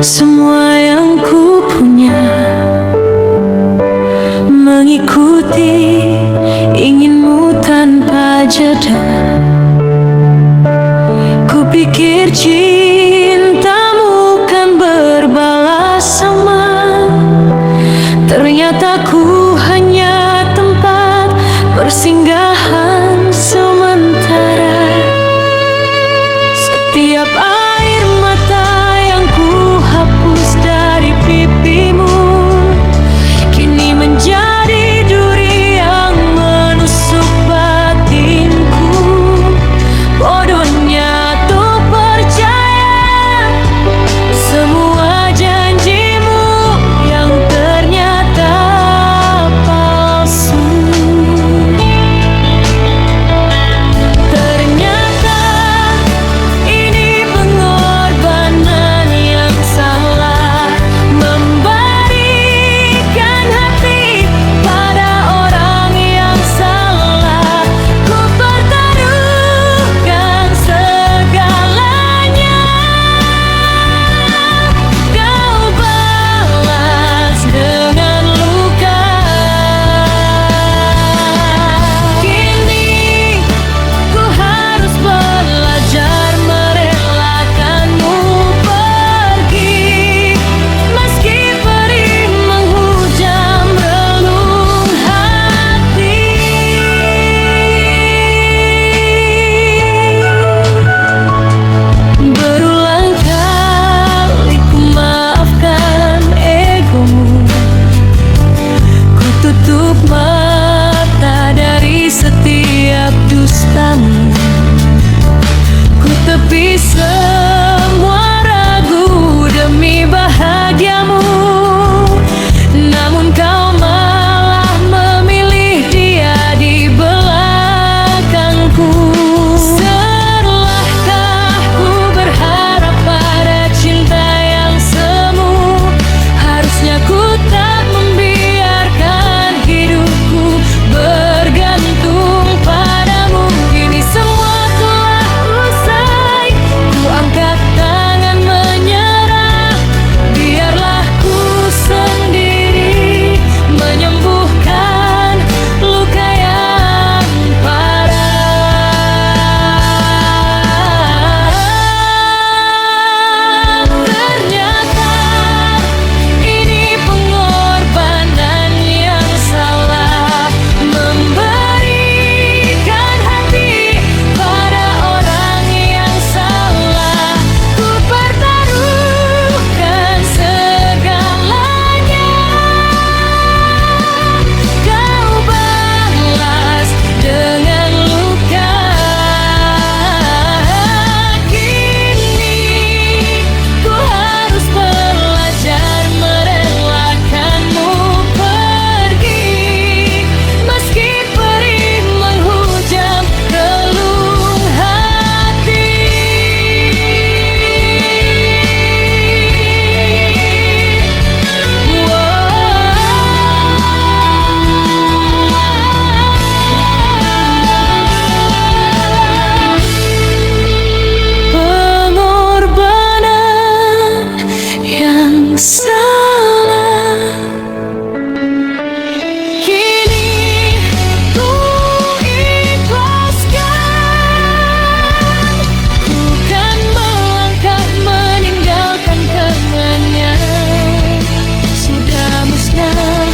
semua yang ku punya, mengikuti inginmu tanpa jeda. Ku pikir cintamu kan berbalas sama, ternyata ku hanya tempat persinggahan sementara. Setiap air mata yang ku hapus dari pipimu kini menjadi duri yang menusuk batinku. Bodohnya tuh percaya semua janjimu yang ternyata palsu. Ternyata ini pengorbanan yang salah, memberikan hati pada orang yang salah. Ku pertaruhkan segalanya, kau balas dengan luka. Kini ku harus belajar merelakanmu pergi, meski perih menghujam relung hati. Berulang kali ku maafkan egomu, ku tutup mata dari setiap dustamu, ku tepi semua ragu demi bahagiamu. Namun kau malah memilih dia di belakangku. Salahkah ku berharap pada cinta yang semu? Harusnya ku tak membiarkan hidupku bergantung padamu. Kini semua telah usai, ku angkat tangan menyerah. Biarlah ku sendiri menyembuhkan luka yang parah. Ternyata ini pengorbanan yang salah, memberikan hati pada orang yang salah. Ku pertaruhkan segalanya, kau balas dengan luka. Kini ku harus belajar merelakanmu pergi, meski perih menghujam relung hati. Pengorbanan yang salah. Kini ku ikhlaskan, ku kan melangkah meninggalkan kenangan. Sudah musnah